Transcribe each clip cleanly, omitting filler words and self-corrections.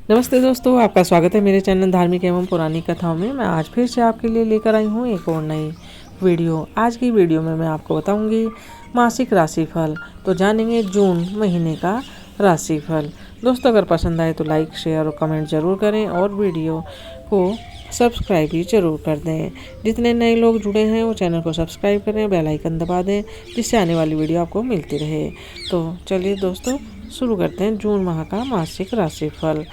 नमस्ते दोस्तों, आपका स्वागत है मेरे चैनल धार्मिक एवं पुरानी कथाओं में। मैं आज फिर से आपके लिए लेकर आई हूँ एक और नई वीडियो। आज की वीडियो में मैं आपको बताऊंगी मासिक राशिफल। तो जानेंगे जून महीने का राशिफल। दोस्तों, अगर पसंद आए तो लाइक, शेयर और कमेंट ज़रूर करें और वीडियो को सब्सक्राइब भी ज़रूर कर दें। जितने नए लोग जुड़े हैं वो चैनल को सब्सक्राइब करें, बेल आइकन दबा दें, जिससे आने वाली वीडियो आपको मिलती रहे। तो चलिए दोस्तों, शुरू करते हैं जून माह का मासिक राशिफल।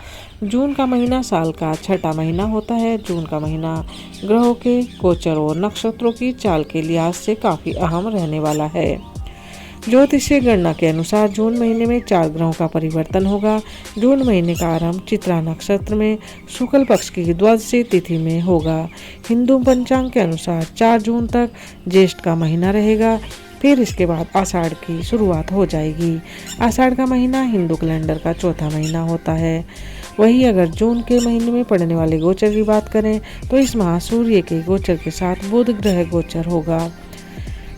जून का महीना साल का छठा महीना होता है। जून का महीना ग्रहों के गोचर और नक्षत्रों की चाल के लिहाज से काफ़ी अहम रहने वाला है। ज्योतिषीय गणना के अनुसार जून महीने में 4 ग्रहों का परिवर्तन होगा। जून महीने का आरंभ चित्रा नक्षत्र में शुक्ल पक्ष की द्वादशी तिथि में होगा। हिंदू पंचांग के अनुसार 4 जून तक ज्येष्ठ का महीना रहेगा। फिर इसके बाद आषाढ़ की शुरुआत हो जाएगी। आषाढ़ का महीना हिंदू कैलेंडर का चौथा महीना होता है। वहीं अगर जून के महीने में पड़ने वाले गोचर की बात करें तो इस माह सूर्य के गोचर के साथ बुध ग्रह गोचर होगा।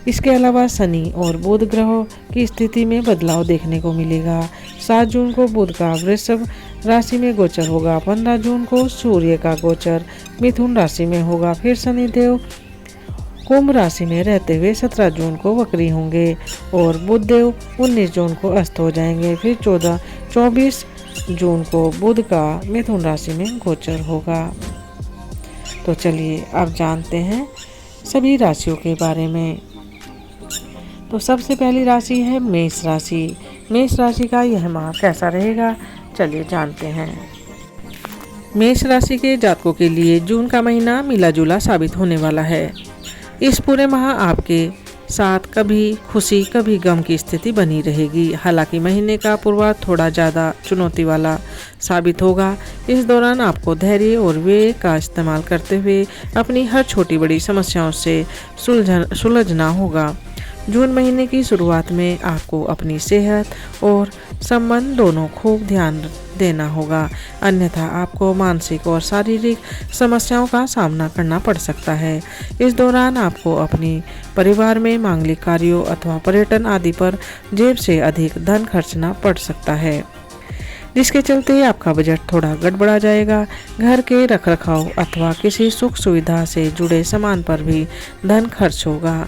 इसके अलावा शनि और बुध ग्रहों की स्थिति में बदलाव देखने को मिलेगा। 7 जून को बुध का वृषभ राशि में गोचर होगा। 15 जून को सूर्य का गोचर मिथुन राशि में होगा। फिर शनिदेव कुंभ राशि में रहते हुए 17 जून को वक्री होंगे और बुधदेव 19 जून को अस्त हो जाएंगे। फिर 24 जून को बुध का मिथुन राशि में गोचर होगा। तो चलिए अब जानते हैं सभी राशियों के बारे में। तो सबसे पहली राशि है मेष राशि। मेष राशि का यह माह कैसा रहेगा, चलिए जानते हैं। मेष राशि के जातकों के लिए जून का महीना मिला जुला साबित होने वाला है। इस पूरे माह आपके साथ कभी खुशी कभी गम की स्थिति बनी रहेगी। हालांकि महीने का पूर्वार्ध थोड़ा ज़्यादा चुनौती वाला साबित होगा। इस दौरान आपको धैर्य और विवेक का इस्तेमाल करते हुए अपनी हर छोटी बड़ी समस्याओं से सुलझना होगा। जून महीने की शुरुआत में आपको अपनी सेहत और संबंध दोनों खूब ध्यान देना होगा, अन्यथा आपको मानसिक और शारीरिक समस्याओं का सामना करना पड़ सकता है। इस दौरान आपको अपनी परिवार में मांगलिक कार्यों अथवा पर्यटन आदि पर जेब से अधिक धन खर्चना पड़ सकता है, जिसके चलते आपका बजट थोड़ा गड़बड़ा जाएगा। घर के रखरखाव अथवा किसी सुख सुविधा से जुड़े सामान पर भी धन खर्च होगा।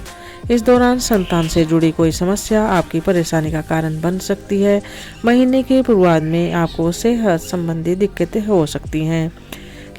इस दौरान संतान से जुड़ी कोई समस्या आपकी परेशानी का कारण बन सकती है। महीने के पूर्वार्ध में आपको सेहत संबंधी दिक्कतें हो सकती हैं,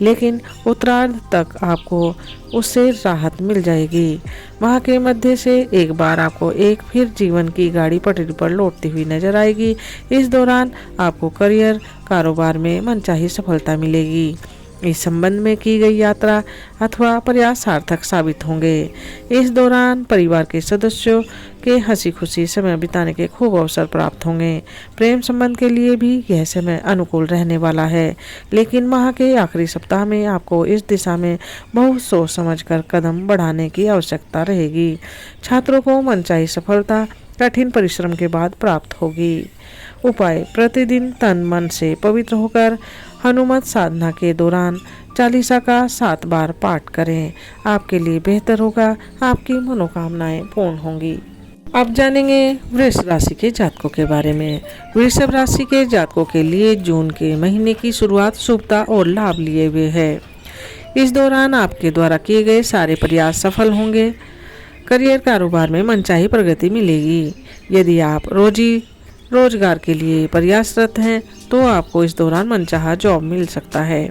लेकिन उत्तरार्ध तक आपको उससे राहत मिल जाएगी। माह के मध्य से एक बार आपको एक फिर जीवन की गाड़ी पटरी पर लौटती हुई नजर आएगी। इस दौरान आपको करियर कारोबार में मनचाही सफलता मिलेगी। इस संबंध में की गई यात्रा अथवा प्रयास सार्थक साबित होंगे। इस दौरान परिवार के सदस्यों के हंसी खुशी समय बिताने के खूब अवसर प्राप्त होंगे। प्रेम संबंध के लिए भी यह समय अनुकूल रहने वाला है, लेकिन माह के आखिरी सप्ताह में आपको इस दिशा में बहुत सोच समझकर कदम बढ़ाने की आवश्यकता रहेगी। छात्रों को मनचाही सफलता कठिन परिश्रम के बाद प्राप्त होगी। उपाय: प्रतिदिन तन मन से पवित्र होकर हनुमत साधना के दौरान चालीसा का 7 बार पाठ करें। आपके लिए बेहतर होगा, आपकी मनोकामनाएं पूर्ण होंगी। अब जानेंगे वृष राशि के जातकों के बारे में। वृषभ राशि के जातकों के लिए जून के महीने की शुरुआत शुभता और लाभ लिए हुए है। इस दौरान आपके द्वारा किए गए सारे प्रयास सफल होंगे। करियर कारोबार में मनचाही प्रगति मिलेगी। यदि आप रोजगार के लिए प्रयासरत हैं तो आपको इस दौरान मनचाहा जॉब मिल सकता है।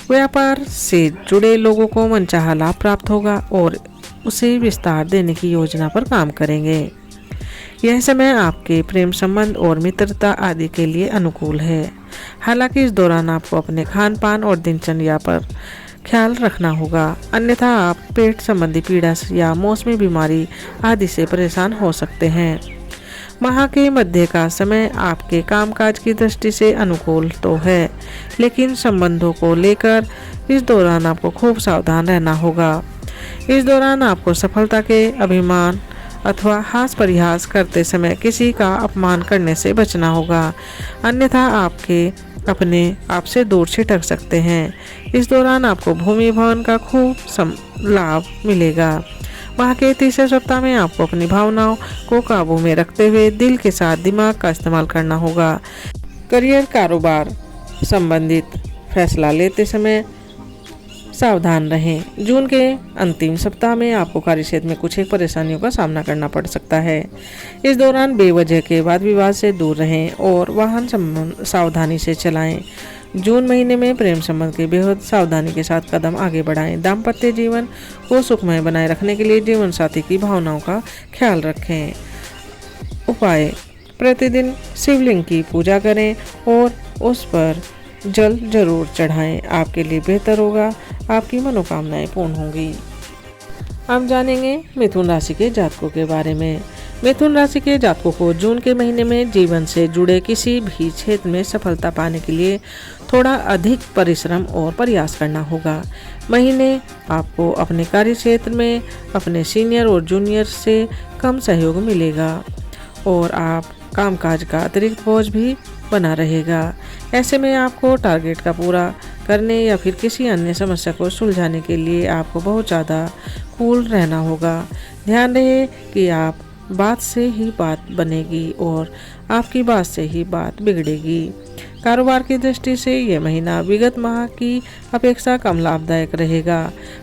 व्यापार से जुड़े लोगों को मनचाहा लाभ प्राप्त होगा और उसे विस्तार देने की योजना पर काम करेंगे। यह समय आपके प्रेम संबंध और मित्रता आदि के लिए अनुकूल है। हालांकि इस दौरान आपको अपने खान पान और दिनचर्या पर ख्याल रखना होगा, अन्यथा आप पेट संबंधी पीड़ा या मौसमी बीमारी आदि से परेशान हो सकते हैं। माह के मध्य का समय आपके कामकाज की दृष्टि से अनुकूल तो है, लेकिन संबंधों को लेकर इस दौरान आपको खूब सावधान रहना होगा। इस दौरान आपको सफलता के अभिमान अथवा हास परिहास करते समय किसी का अपमान करने से बचना होगा, अन्यथा आपके अपने आप से दूर छिटक सकते हैं। इस दौरान आपको भूमि भवन का खूब लाभ मिलेगा। माह के तीसरे सप्ताह में आपको अपनी भावनाओं को काबू में रखते हुए दिल के साथ दिमाग का इस्तेमाल करना होगा। करियर कारोबार संबंधित फैसला लेते समय सावधान रहें। जून के अंतिम सप्ताह में आपको कार्यक्षेत्र में कुछ एक परेशानियों का सामना करना पड़ सकता है। इस दौरान बेवजह के वाद विवाद से दूर रहें और वाहन सावधानी से चलाएं। जून महीने में प्रेम संबंध के बेहद सावधानी के साथ कदम आगे बढ़ाएं। दाम्पत्य जीवन को सुखमय बनाए रखने के लिए जीवन साथी की भावनाओं का ख्याल रखें। उपाय: प्रतिदिन शिवलिंग की पूजा करें और उस पर जल जरूर चढ़ाएं। आपके लिए बेहतर होगा, आपकी मनोकामनाएं पूर्ण होंगी। अब जानेंगे मिथुन राशि के जातकों के बारे में। मिथुन राशि के जातकों को जून के महीने में जीवन से जुड़े किसी भी क्षेत्र में सफलता पाने के लिए थोड़ा अधिक परिश्रम और प्रयास करना होगा। महीने आपको अपने कार्य क्षेत्र में अपने सीनियर और जूनियर से कम सहयोग मिलेगा और आप कामकाज का अतिरिक्त बोझ भी बना रहेगा। ऐसे में आपको टारगेट का पूरा करने या फिर किसी अन्य समस्या को सुलझाने के लिए आपको बहुत ज़्यादा कूल रहना होगा। ध्यान रहे कि आप बात से ही बात बनेगी और आपकी बात से ही बात बिगड़ेगी। कारोबार की दृष्टि से यह महीना विगत माह की अपेक्षा कम लाभदायक रहेगा।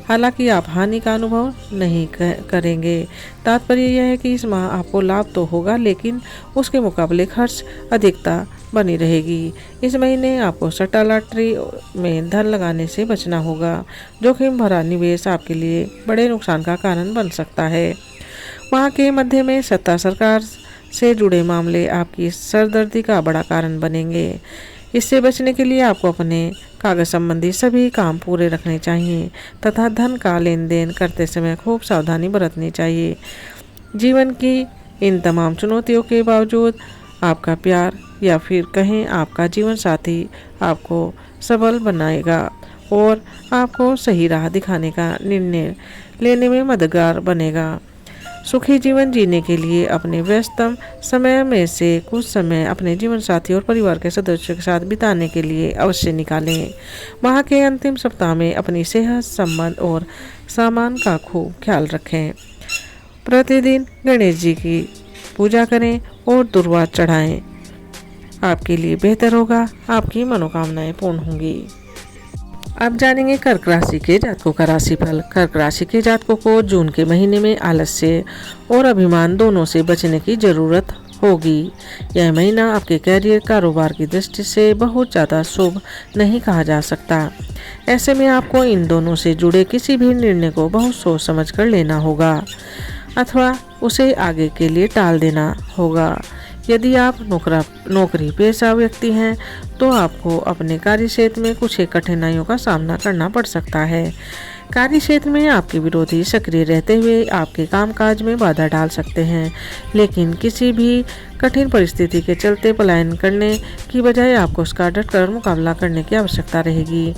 हालांकि आप हानि का अनुभव नहीं करेंगे। तात्पर्य यह है कि इस माह आपको लाभ तो होगा, लेकिन उसके मुकाबले खर्च अधिकता बनी रहेगी। इस महीने आपको सट्टा लॉटरी में धन लगाने से बचना होगा। जोखिम भरा निवेश आपके लिए बड़े नुकसान का कारण बन सकता है। माह के मध्य में सत्ता सरकार से जुड़े मामले आपकी सरदर्दी का बड़ा कारण बनेंगे। इससे बचने के लिए आपको अपने कागज संबंधी सभी काम पूरे रखने चाहिए तथा धन का लेन देन करते समय खूब सावधानी बरतनी चाहिए। जीवन की इन तमाम चुनौतियों के बावजूद आपका प्यार या फिर कहें आपका जीवन साथी आपको सबल बनाएगा और आपको सही राह दिखाने का निर्णय लेने में मददगार बनेगा। सुखी जीवन जीने के लिए अपने व्यस्तम समय में से कुछ समय अपने जीवन साथी और परिवार के सदस्यों के साथ बिताने के लिए अवश्य निकालें। माह के अंतिम सप्ताह में अपनी सेहत, संबंध और सामान का खूब ख्याल रखें। प्रतिदिन गणेश जी की पूजा करें और दुर्वा चढ़ाएं। आपके लिए बेहतर होगा, आपकी मनोकामनाएं पूर्ण होंगी। अब जानेंगे कर्क राशि के जातकों का राशिफल। कर्क राशि के जातकों को जून के महीने में आलस्य और अभिमान दोनों से बचने की जरूरत होगी। यह महीना आपके कैरियर, कारोबार की दृष्टि से बहुत ज़्यादा शुभ नहीं कहा जा सकता। ऐसे में आपको इन दोनों से जुड़े किसी भी निर्णय को बहुत सोच समझ कर लेना होगा अथवा उसे आगे के लिए टाल देना होगा। यदि आप नौकरी पेशा व्यक्ति हैं तो आपको अपने कार्य क्षेत्र में कुछ कठिनाइयों का सामना करना पड़ सकता है। कार्य क्षेत्र में आपके विरोधी सक्रिय रहते हुए आपके कामकाज में बाधा डाल सकते हैं, लेकिन किसी भी कठिन परिस्थिति के चलते पलायन करने की बजाय आपको उसका डटकर मुकाबला करने की आवश्यकता रहेगी।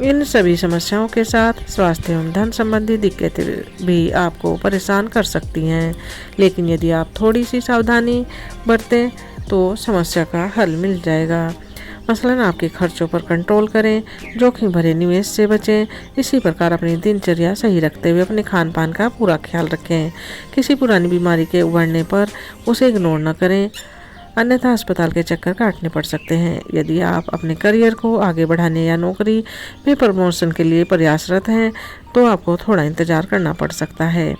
इन सभी समस्याओं के साथ स्वास्थ्य एवं धन संबंधी दिक्कतें भी आपको परेशान कर सकती हैं, लेकिन यदि आप थोड़ी सी सावधानी बरतें तो समस्या का हल मिल जाएगा। मसलन आपके खर्चों पर कंट्रोल करें, जोखिम भरे निवेश से बचें। इसी प्रकार अपनी दिनचर्या सही रखते हुए अपने खान पान का पूरा ख्याल रखें। किसी पुरानी बीमारी के उभरने पर उसे इग्नोर न करें, अन्यथा अस्पताल के चक्कर काटने पड़ सकते हैं। यदि आप अपने करियर को आगे बढ़ाने या नौकरी में प्रमोशन के लिए प्रयासरत हैं तो आपको थोड़ा इंतजार करना पड़ सकता है।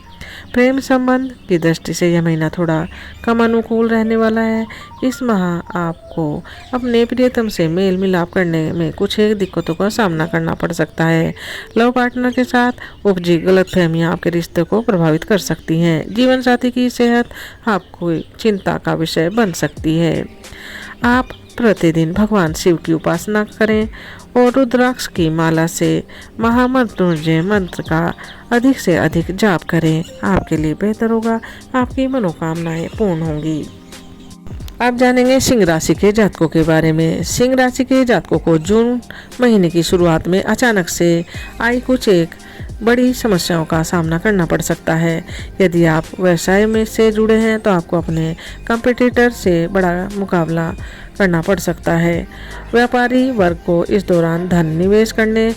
प्रेम संबंध की दृष्टि से यह महीना थोड़ा कम अनुकूल रहने वाला है। इस माह आपको अपने प्रियतम से मेल मिलाप करने में कुछ एक दिक्कतों का सामना करना पड़ सकता है। लव पार्टनर के साथ उपजी गलतफहमियां आपके रिश्ते को प्रभावित कर सकती हैं। जीवन साथी की सेहत आपको चिंता का विषय बन सकती है। आप प्रतिदिन भगवान शिव की उपासना करें और रुद्राक्ष की माला से महामृत्युंजय मंत्र का अधिक से अधिक जाप करें। आपके लिए बेहतर होगा, आपकी मनोकामनाएं पूर्ण होंगी। आप जानेंगे सिंह राशि के जातकों के बारे में। सिंह राशि के जातकों को जून महीने की शुरुआत में अचानक से आई कुछ एक बड़ी समस्याओं का सामना करना पड़ सकता है। यदि आप व्यवसाय में से जुड़े हैं तो आपको अपने कंपटीटर से बड़ा मुकाबला करना पड़ सकता है। व्यापारी वर्ग को इस दौरान धन निवेश करने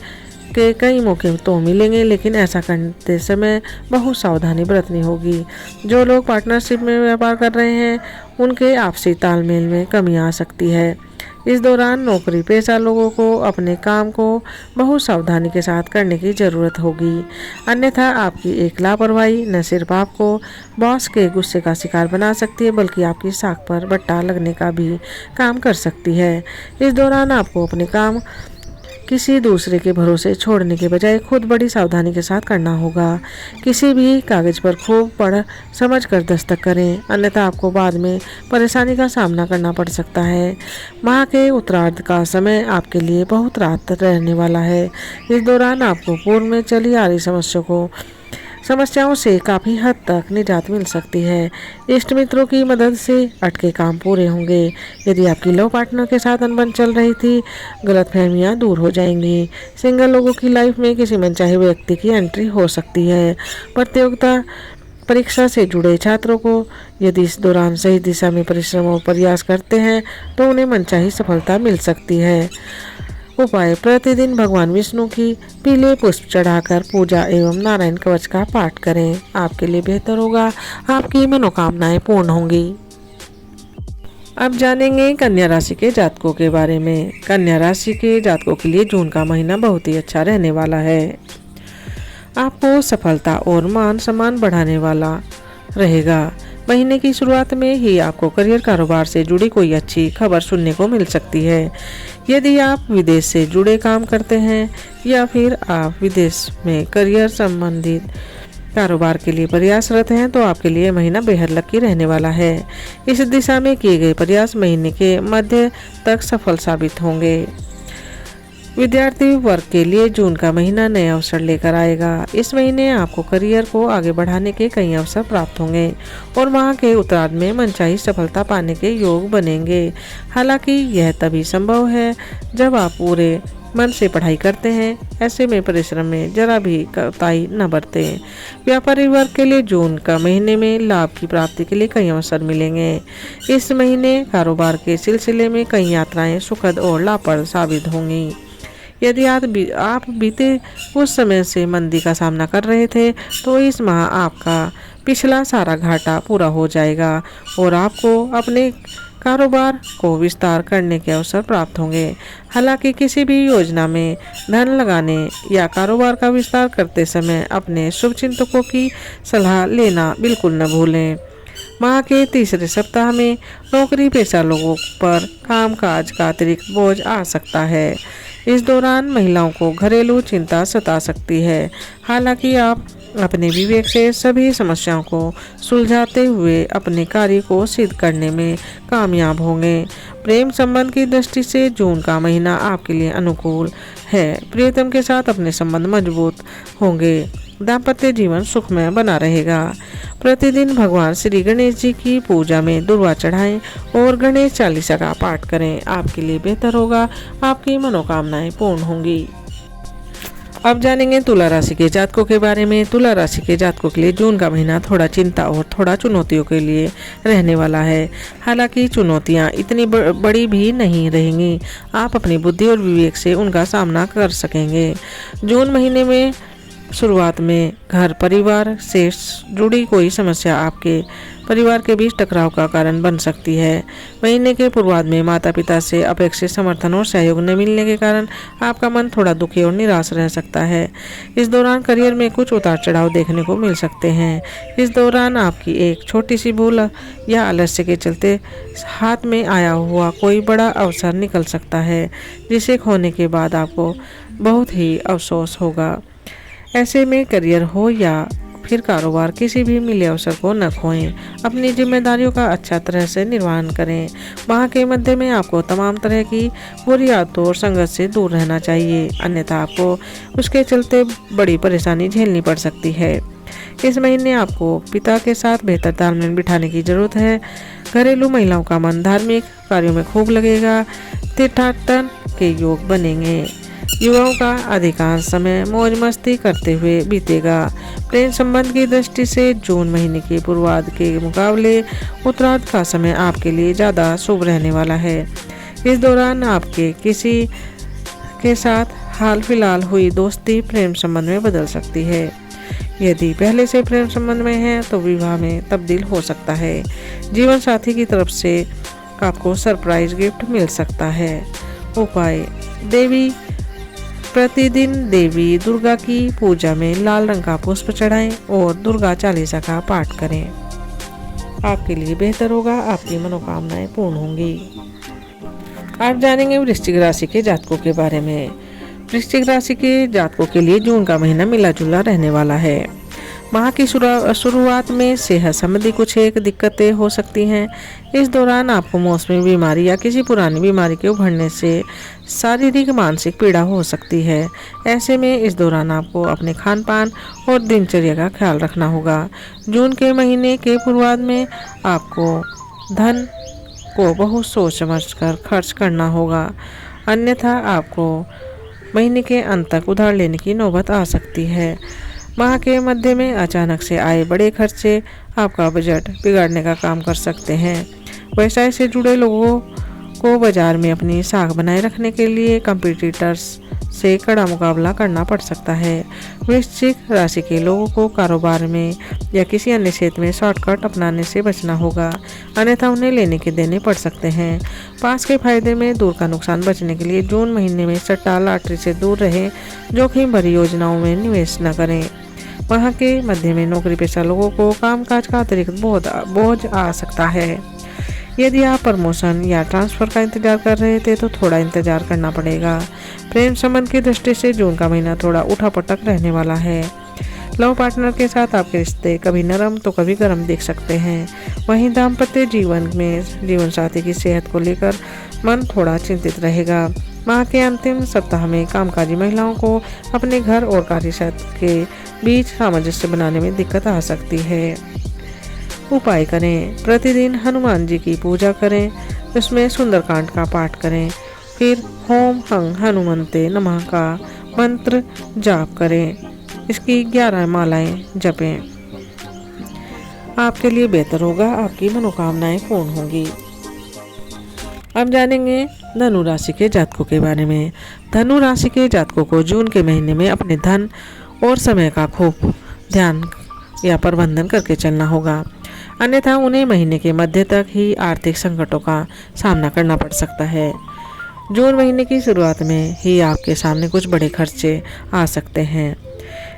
के कई मौके तो मिलेंगे, लेकिन ऐसा करते समय बहुत सावधानी बरतनी होगी। जो लोग पार्टनरशिप में व्यापार कर रहे हैं उनके आपसी तालमेल में कमी आ सकती है। इस दौरान नौकरी पेशा लोगों को अपने काम को बहुत सावधानी के साथ करने की ज़रूरत होगी, अन्यथा आपकी एक लापरवाही न सिर्फ आपको बॉस के गुस्से का शिकार बना सकती है बल्कि आपकी साख पर बट्टा लगने का भी काम कर सकती है। इस दौरान आपको अपने काम किसी दूसरे के भरोसे छोड़ने के बजाय खुद बड़ी सावधानी के साथ करना होगा। किसी भी कागज पर खूब पढ़ समझ कर दस्तखत करें, अन्यथा आपको बाद में परेशानी का सामना करना पड़ सकता है। माह के उत्तरार्ध का समय आपके लिए बहुत राहत रहने वाला है। इस दौरान आपको पूर्व में चली आ रही समस्याओं से काफ़ी हद तक निजात मिल सकती है। इष्ट मित्रों की मदद से अटके काम पूरे होंगे। यदि आपकी लव पार्टनर के साथ अनबन चल रही थी, गलतफहमियां दूर हो जाएंगी। सिंगल लोगों की लाइफ में किसी मनचाहे व्यक्ति की एंट्री हो सकती है। प्रतियोगिता परीक्षा से जुड़े छात्रों को यदि इस दौरान सही दिशा में परिश्रम और प्रयास करते हैं तो उन्हें मनचाही सफलता मिल सकती है। उपाय: प्रतिदिन भगवान विष्णु की पीले पुष्प चढ़ाकर पूजा एवं नारायण कवच का पाठ करें। आपके लिए बेहतर होगा, आपकी मनोकामनाएं पूर्ण होंगी। अब जानेंगे कन्या राशि के जातकों के बारे में। कन्या राशि के जातकों के लिए जून का महीना बहुत ही अच्छा रहने वाला है। आपको सफलता और मान सम्मान बढ़ाने वाला रहेगा। महीने की शुरुआत में ही आपको करियर कारोबार से जुड़ी कोई अच्छी खबर सुनने को मिल सकती है। यदि आप विदेश से जुड़े काम करते हैं या फिर आप विदेश में करियर संबंधित कारोबार के लिए प्रयासरत हैं तो आपके लिए महीना बेहद लकी रहने वाला है। इस दिशा में किए गए प्रयास महीने के मध्य तक सफल साबित होंगे। विद्यार्थी वर्ग के लिए जून का महीना नए अवसर लेकर आएगा। इस महीने आपको करियर को आगे बढ़ाने के कई अवसर प्राप्त होंगे और माह के उत्तरार्ध में मनचाही सफलता पाने के योग बनेंगे। हालांकि यह तभी संभव है जब आप पूरे मन से पढ़ाई करते हैं। ऐसे में परिश्रम में जरा भी कोताही न बरतें। व्यापारी वर्ग के लिए जून का महीने में लाभ की प्राप्ति के लिए कई अवसर मिलेंगे। इस महीने कारोबार के सिलसिले में कई यात्राएं सुखद और लाभप्रद साबित होंगी। यदि आप बीते उस समय से मंदी का सामना कर रहे थे तो इस माह आपका पिछला सारा घाटा पूरा हो जाएगा और आपको अपने कारोबार को विस्तार करने के अवसर प्राप्त होंगे। हालांकि किसी भी योजना में धन लगाने या कारोबार का विस्तार करते समय अपने शुभचिंतकों की सलाह लेना बिल्कुल न भूलें। माह के तीसरे सप्ताह में नौकरी पेशा लोगों पर कामकाज का अतिरिक्त बोझ आ सकता है। इस दौरान महिलाओं को घरेलू चिंता सता सकती है। हालांकि आप अपने विवेक से सभी समस्याओं को सुलझाते हुए अपने कार्य को सिद्ध करने में कामयाब होंगे। प्रेम संबंध की दृष्टि से जून का महीना आपके लिए अनुकूल है। प्रियतम के साथ अपने संबंध मजबूत होंगे। दाम्पत्य जीवन सुखमय बना रहेगा। प्रतिदिन भगवान श्री गणेश जी की पूजा में दुर्वा चढ़ाएं और गणेश चालीसा का पाठ करें। आपके लिए बेहतर होगा, आपकी मनोकामनाएं पूर्ण होंगी। अब जानेंगे तुला राशि के जातकों के बारे में। तुला राशि के जातकों के लिए जून का महीना थोड़ा चिंता और थोड़ा चुनौतियों के लिए रहने वाला है। हालांकि चुनौतियां इतनी बड़ी भी नहीं रहेंगी। आप अपनी बुद्धि और विवेक से उनका सामना कर सकेंगे। जून महीने में शुरुआत में घर परिवार से जुड़ी कोई समस्या आपके परिवार के बीच टकराव का कारण बन सकती है। महीने के पूर्वार्ध में माता पिता से अपेक्षित समर्थन और सहयोग न मिलने के कारण आपका मन थोड़ा दुखी और निराश रह सकता है। इस दौरान करियर में कुछ उतार चढ़ाव देखने को मिल सकते हैं। इस दौरान आपकी एक छोटी सी भूल या आलस्य के चलते हाथ में आया हुआ कोई बड़ा अवसर निकल सकता है, जिसे खोने के बाद आपको बहुत ही अफसोस होगा। ऐसे में करियर हो या फिर कारोबार, किसी भी मिले अवसर को न खोएं। अपनी जिम्मेदारियों का अच्छा तरह से निर्वहन करें। माह के मध्य में आपको तमाम तरह की बुरी आदतों और संगत से दूर रहना चाहिए, अन्यथा आपको उसके चलते बड़ी परेशानी झेलनी पड़ सकती है। इस महीने आपको पिता के साथ बेहतर तालमेल बिठाने की जरूरत है। घरेलू महिलाओं का मन धार्मिक कार्यों में खूब लगेगा। तीर्थाटन के योग बनेंगे। युवाओं का अधिकांश समय मौज मस्ती करते हुए बीतेगा। प्रेम संबंध की दृष्टि से जून महीने के पूर्वार्ध के मुकाबले उत्तरार्ध का समय आपके लिए ज़्यादा शुभ रहने वाला है। इस दौरान आपके किसी के साथ हाल फिलहाल हुई दोस्ती प्रेम संबंध में बदल सकती है। यदि पहले से प्रेम संबंध में है तो विवाह में तब्दील हो सकता है। जीवन साथी की तरफ से आपको सरप्राइज गिफ्ट मिल सकता है। उपाय, प्रतिदिन देवी दुर्गा की पूजा में लाल रंग का पुष्प चढ़ाएं और दुर्गा चालीसा का पाठ करें। आपके लिए बेहतर होगा, आपकी मनोकामनाएं पूर्ण होंगी। आप जानेंगे वृश्चिक राशि के जातकों के बारे में। वृश्चिक राशि के जातकों के लिए जून का महीना मिला जुला रहने वाला है। माह की शुरुआत में सेहत संबंधी कुछ एक दिक्कतें हो सकती हैं। इस दौरान आपको मौसमी बीमारी या किसी पुरानी बीमारी के उभरने से शारीरिक मानसिक पीड़ा हो सकती है। ऐसे में इस दौरान आपको अपने खान पान और दिनचर्या का ख्याल रखना होगा। जून के महीने के पूर्वार्ध में आपको धन को बहुत सोच समझ कर खर्च करना होगा, अन्यथा आपको महीने के अंत तक उधार लेने की नौबत आ सकती है। माह के मध्य में अचानक से आए बड़े खर्चे आपका बजट बिगाड़ने का काम कर सकते हैं। व्यवसाय से जुड़े लोगों को बाजार में अपनी साख बनाए रखने के लिए कंपटीटर्स से कड़ा मुकाबला करना पड़ सकता है। वृश्चिक राशि के लोगों को कारोबार में या किसी अन्य क्षेत्र में शॉर्टकट अपनाने से बचना होगा, अन्यथा उन्हें लेने के देने पड़ सकते हैं। पास के फायदे में दूर का नुकसान बचने के लिए जून महीने में सट्टा लॉटरी से दूर रहें, जोखिम भरी योजनाओं में निवेश न करें। वहाँ के मध्य में नौकरी पेशा लोगों को कामकाज का अतिरिक्त बोझ आ सकता है। यदि आप प्रमोशन या ट्रांसफर का इंतजार कर रहे थे तो थोड़ा इंतजार करना पड़ेगा। प्रेम संबंध की दृष्टि से जून का महीना थोड़ा उठापटक रहने वाला है। लव पार्टनर के साथ आपके रिश्ते कभी नरम तो कभी गर्म दिख सकते हैं। वहीं दाम्पत्य जीवन में जीवन साथी की सेहत को लेकर मन थोड़ा चिंतित रहेगा। माह के अंतिम सप्ताह में कामकाजी महिलाओं को अपने घर और कार्यक्षेत्र के बीच सामंजस्य बनाने में दिक्कत आ सकती है। उपाय करें, प्रतिदिन हनुमान जी की पूजा करें, उसमें सुंदरकांड का पाठ करें, फिर होम हंग हनुमंते नमः का मंत्र जाप करें। इसकी 11 मालाएं जपें। आपके लिए बेहतर होगा, आपकी मनोकामनाएं पूर्ण होंगी। अब जानेंगे धनु राशि के जातकों के बारे में। धनु राशि के जातकों को जून के महीने में अपने धन और समय का खूब ध्यान या प्रबंधन करके चलना होगा, अन्यथा उन्हें महीने के मध्य तक ही आर्थिक संकटों का सामना करना पड़ सकता है। जून महीने की शुरुआत में ही आपके सामने कुछ बड़े खर्चे आ सकते हैं।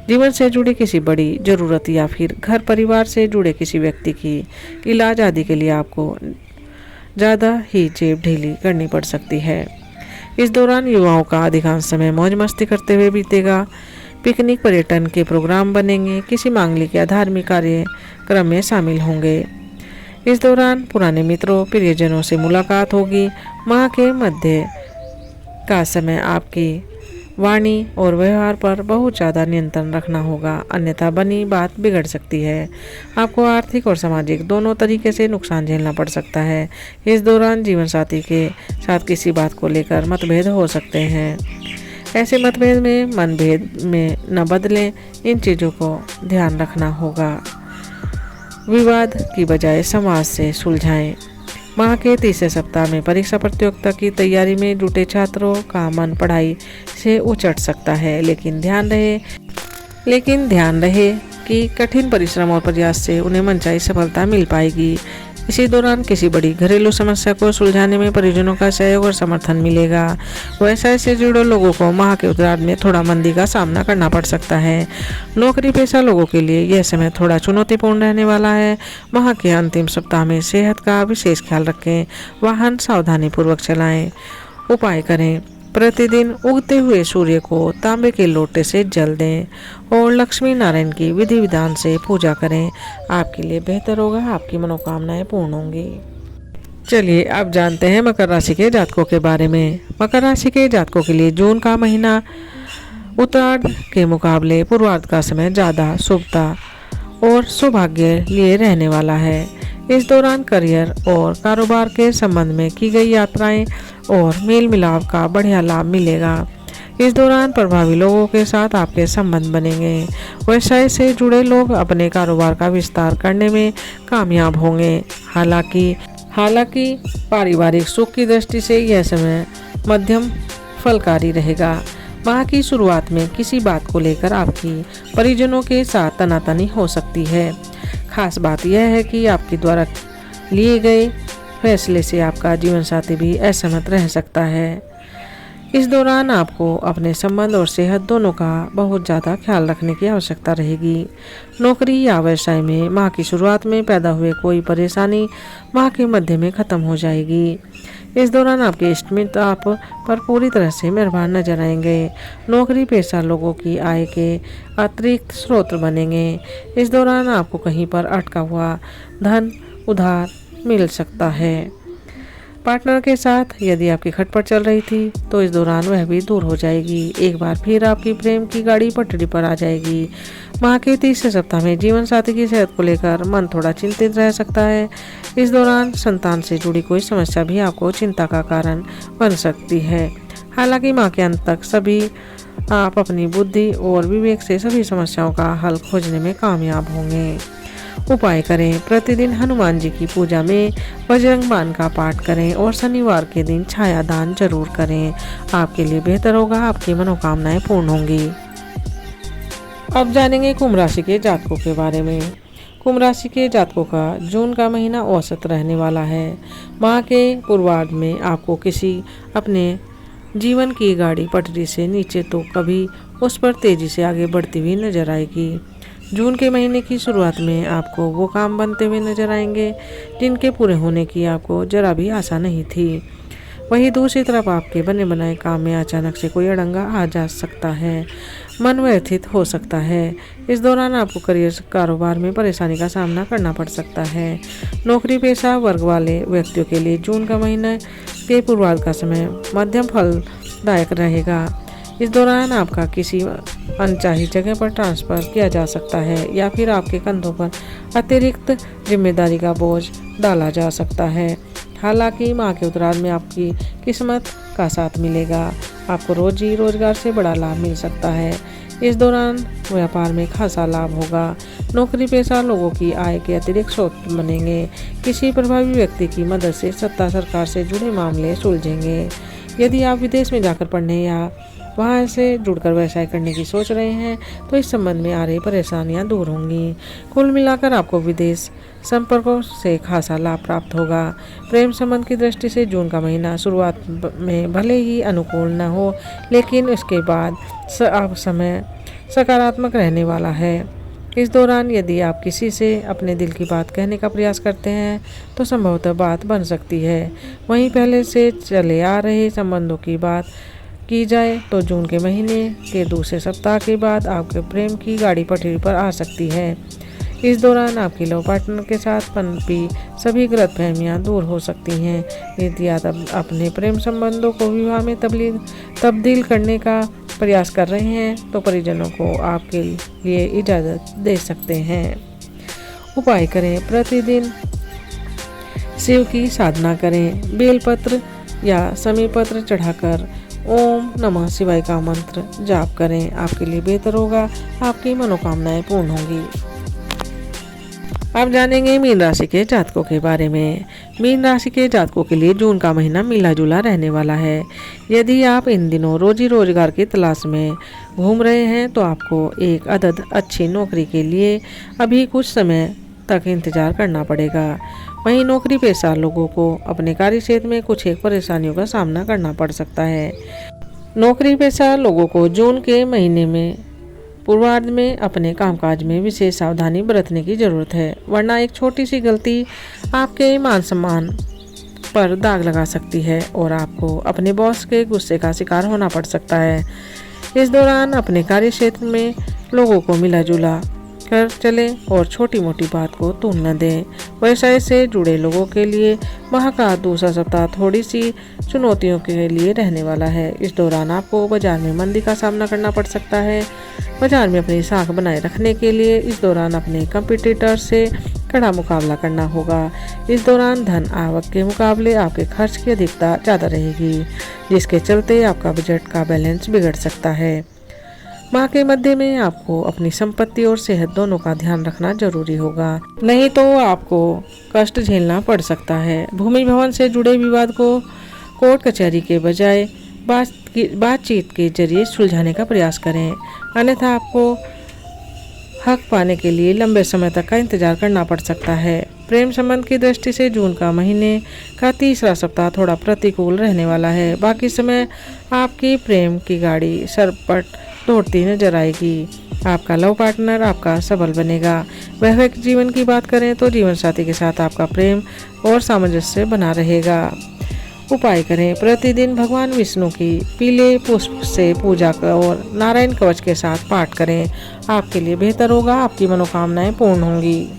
जीवन से जुड़ी किसी बड़ी जरूरत या फिर घर परिवार से जुड़े किसी व्यक्ति की इलाज आदि के लिए आपको ज़्यादा ही जेब ढीली करनी पड़ सकती है। इस दौरान युवाओं का अधिकांश समय मौज मस्ती करते हुए बीतेगा। पिकनिक, पर्यटन के प्रोग्राम बनेंगे, किसी मांगलिक या धार्मिक कार्यक्रम में शामिल होंगे। इस दौरान पुराने मित्रों, प्रियजनों से मुलाकात होगी। माह के मध्य का समय आपकी वाणी और व्यवहार पर बहुत ज़्यादा नियंत्रण रखना होगा, अन्यथा बनी बात बिगड़ सकती है। आपको आर्थिक और सामाजिक दोनों तरीके से नुकसान झेलना पड़ सकता है। इस दौरान जीवन साथी के साथ किसी बात को लेकर मतभेद हो सकते हैं। ऐसे मतभेद में मनभेद में न बदलें, इन चीज़ों को ध्यान रखना होगा। विवाद की बजाय संवाद से सुलझाएं। माह के तीसरे सप्ताह में परीक्षा प्रतियोगिता की तैयारी में जुटे छात्रों का मन पढ़ाई से उचट सकता है, लेकिन ध्यान रहे कि कठिन परिश्रम और प्रयास से उन्हें मनचाही सफलता मिल पाएगी। इसी दौरान किसी बड़ी घरेलू समस्या को सुलझाने में परिजनों का सहयोग और समर्थन मिलेगा। व्यवसाय से जुड़े लोगों को माह के उत्तरार्ध में थोड़ा मंदी का सामना करना पड़ सकता है। नौकरी पेशा लोगों के लिए यह समय थोड़ा चुनौतीपूर्ण रहने वाला है। माह के अंतिम सप्ताह में सेहत का विशेष ख्याल रखें। वाहन सावधानी पूर्वक चलाएं। उपाय करें, प्रतिदिन उगते हुए सूर्य को तांबे के लोटे से जल दें और लक्ष्मी नारायण की विधि विधान से पूजा करें। आपके लिए बेहतर होगा, आपकी मनोकामनाएं पूर्ण होंगी। चलिए अब जानते हैं मकर राशि के जातकों के बारे में। मकर राशि के जातकों के लिए जून का महीना उत्तरार्ध के मुकाबले पूर्वार्ध का समय ज़्यादा शुभता और सौभाग्य लिए रहने वाला है। इस दौरान करियर और कारोबार के संबंध में की गई यात्राएं और मेल मिलाप का बढ़िया लाभ मिलेगा। इस दौरान प्रभावी लोगों के साथ आपके संबंध बनेंगे। व्यवसाय से जुड़े लोग अपने कारोबार का विस्तार करने में कामयाब होंगे। हालांकि पारिवारिक सुख की दृष्टि से यह समय मध्यम फलकारी रहेगा। माह की शुरुआत में किसी बात को लेकर आपकी परिजनों के साथ तनातनी हो सकती है। खास बात यह है कि आपके द्वारा लिए गए फैसले से आपका जीवन साथी भी असहमत रह सकता है। इस दौरान आपको अपने संबंध और सेहत दोनों का बहुत ज़्यादा ख्याल रखने की आवश्यकता रहेगी। नौकरी या व्यवसाय में माह की शुरुआत में पैदा हुए कोई परेशानी माह के मध्य में ख़त्म हो जाएगी। इस दौरान आपके इष्टमित्र आप पर पूरी तरह से मेहरबान नजर आएंगे। नौकरी पेशा लोगों की आय के अतिरिक्त स्रोत बनेंगे। इस दौरान आपको कहीं पर अटका हुआ धन उधार मिल सकता है। पार्टनर के साथ यदि आपकी खटपट चल रही थी तो इस दौरान वह भी दूर हो जाएगी। एक बार फिर आपकी प्रेम की गाड़ी पटरी पर आ जाएगी। माह के तीसरे सप्ताह में जीवन साथी की सेहत को लेकर मन थोड़ा चिंतित रह सकता है। इस दौरान संतान से जुड़ी कोई समस्या भी आपको चिंता का कारण बन सकती है। हालांकि माह के अंत तक सभी आप अपनी बुद्धि और विवेक से सभी समस्याओं का हल खोजने में कामयाब होंगे। उपाय करें। प्रतिदिन हनुमान जी की पूजा में बजरंग बाण का पाठ करें और शनिवार के दिन छाया दान जरूर करें। आपके लिए बेहतर होगा, आपकी मनोकामनाएं पूर्ण होंगी। अब जानेंगे कुंभ राशि के जातकों के बारे में। कुंभ राशि के जातकों का जून का महीना औसत रहने वाला है। माह के पूर्वार्ध में आपको किसी अपने जीवन की गाड़ी पटरी से नीचे तो कभी उस पर तेजी से आगे बढ़ती हुई नजर आएगी। जून के महीने की शुरुआत में आपको वो काम बनते हुए नजर आएंगे जिनके पूरे होने की आपको जरा भी आशा नहीं थी। वहीं दूसरी तरफ आपके बने बनाए काम में अचानक से कोई अड़ंगा आ जा सकता है। मन व्यथित हो सकता है। इस दौरान आपको करियर कारोबार में परेशानी का सामना करना पड़ सकता है। नौकरी पेशा वर्ग वाले व्यक्तियों के लिए जून का महीना के पूर्वार्ध का समय मध्यम फलदायक रहेगा। इस दौरान आपका किसी अनचाही जगह पर ट्रांसफ़र किया जा सकता है या फिर आपके कंधों पर अतिरिक्त जिम्मेदारी का बोझ डाला जा सकता है। हालांकि माह के उत्तरार्ध में आपकी किस्मत का साथ मिलेगा। आपको रोजी रोजगार से बड़ा लाभ मिल सकता है। इस दौरान व्यापार में खासा लाभ होगा। नौकरी पेशा लोगों की आय के अतिरिक्त स्रोत बनेंगे। किसी प्रभावी व्यक्ति की मदद से सत्ता सरकार से जुड़े मामले सुलझेंगे। यदि आप विदेश में जाकर पढ़ने या वहाँ से जुड़कर व्यवसाय करने की सोच रहे हैं तो इस संबंध में आ रही परेशानियाँ दूर होंगी। कुल मिलाकर आपको विदेश संपर्कों से खासा लाभ प्राप्त होगा। प्रेम संबंध की दृष्टि से जून का महीना शुरुआत में भले ही अनुकूल न हो, लेकिन उसके बाद समय सकारात्मक रहने वाला है। इस दौरान यदि आप किसी से अपने दिल की बात कहने का प्रयास करते हैं तो संभवतः बात बन सकती है। वहीं पहले से चले आ रहे संबंधों की बात की जाए तो जून के महीने के दूसरे सप्ताह के बाद आपके प्रेम की गाड़ी पटरी पर आ सकती है। इस दौरान आपकी लव पार्टनर के साथ पनपी सभी गलतफहमियां दूर हो सकती हैं। यदि आप अपने प्रेम संबंधों को विवाह में तब्दील करने का प्रयास कर रहे हैं तो परिजनों को आपके लिए इजाज़त दे सकते हैं। उपाय करें। प्रतिदिन शिव की साधना करें। बेलपत्र या समीपत्र चढ़ाकर ओम नमः शिवाय का मंत्र जाप करें। आपके लिए बेहतर होगा, आपकी मनोकामनाएं पूर्ण होंगी। अब जानेंगे मीन राशि के जातकों के बारे में। मीन राशि के जातकों के लिए जून का महीना मिला जुला रहने वाला है। यदि आप इन दिनों रोजी रोजगार की तलाश में घूम रहे हैं तो आपको एक अदद अच्छी नौकरी के लिए अभी कुछ समय तक इंतजार करना पड़ेगा। वहीं नौकरी पेशा लोगों को अपने कार्य क्षेत्र में कुछ एक परेशानियों का सामना करना पड़ सकता है। नौकरी पेशा लोगों को जून के महीने में पूर्वार्ध में अपने कामकाज में विशेष सावधानी बरतने की जरूरत है, वरना एक छोटी सी गलती आपके मान सम्मान पर दाग लगा सकती है और आपको अपने बॉस के गुस्से का शिकार होना पड़ सकता है। इस दौरान अपने कार्य क्षेत्र में लोगों को मिला जुला कर चलें और छोटी मोटी बात को तूल न दें। व्यवसाय से जुड़े लोगों के लिए माह का दूसरा सप्ताह थोड़ी सी चुनौतियों के लिए रहने वाला है। इस दौरान आपको बाजार में मंदी का सामना करना पड़ सकता है। बाजार में अपनी साख बनाए रखने के लिए इस दौरान अपने कंपटीटर से कड़ा मुकाबला करना होगा। इस दौरान धन आवक के मुकाबले आपके खर्च की अधिकता ज़्यादा रहेगी, जिसके चलते आपका बजट का बैलेंस बिगड़ सकता है। माह के मध्य में आपको अपनी संपत्ति और सेहत दोनों का ध्यान रखना जरूरी होगा, नहीं तो आपको कष्ट झेलना पड़ सकता है। भूमि भवन से जुड़े विवाद को कोर्ट कचहरी के बजाय बातचीत के जरिए सुलझाने का प्रयास करें, अन्यथा आपको हक पाने के लिए लंबे समय तक का इंतजार करना पड़ सकता है। प्रेम संबंध की दृष्टि से जून का महीने का तीसरा सप्ताह थोड़ा प्रतिकूल रहने वाला है। बाकी समय आपकी प्रेम की गाड़ी सरपट दौड़ती नजर आएगी। आपका लव पार्टनर आपका सबल बनेगा। वैवाहिक जीवन की बात करें तो जीवन साथी के साथ आपका प्रेम और सामंजस्य बना रहेगा। उपाय करें, प्रतिदिन भगवान विष्णु की पीले पुष्प से पूजा और नारायण कवच के साथ पाठ करें। आपके लिए बेहतर होगा, आपकी मनोकामनाएं पूर्ण होंगी।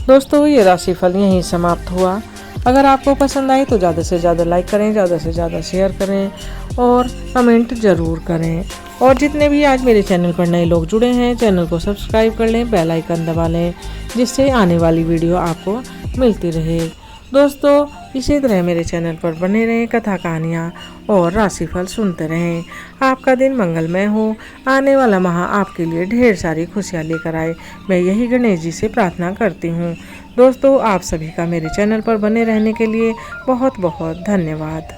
दोस्तों, ये राशिफल यहीं समाप्त हुआ। अगर आपको पसंद आए तो ज़्यादा से ज़्यादा लाइक करें, ज़्यादा से ज़्यादा शेयर करें और कमेंट ज़रूर करें। और जितने भी आज मेरे चैनल पर नए लोग जुड़े हैं, चैनल को सब्सक्राइब कर लें, बेल आइकन दबा लें, जिससे आने वाली वीडियो आपको मिलती रहे। दोस्तों, इसी तरह मेरे चैनल पर बने रहें, कथा कहानियाँ और राशिफल सुनते रहें। आपका दिन मंगलमय हो, आने वाला माह आपके लिए ढेर सारी खुशियाँ लेकर आए, मैं यही गणेश जी से प्रार्थना करती हूँ। दोस्तों, आप सभी का मेरे चैनल पर बने रहने के लिए बहुत बहुत धन्यवाद।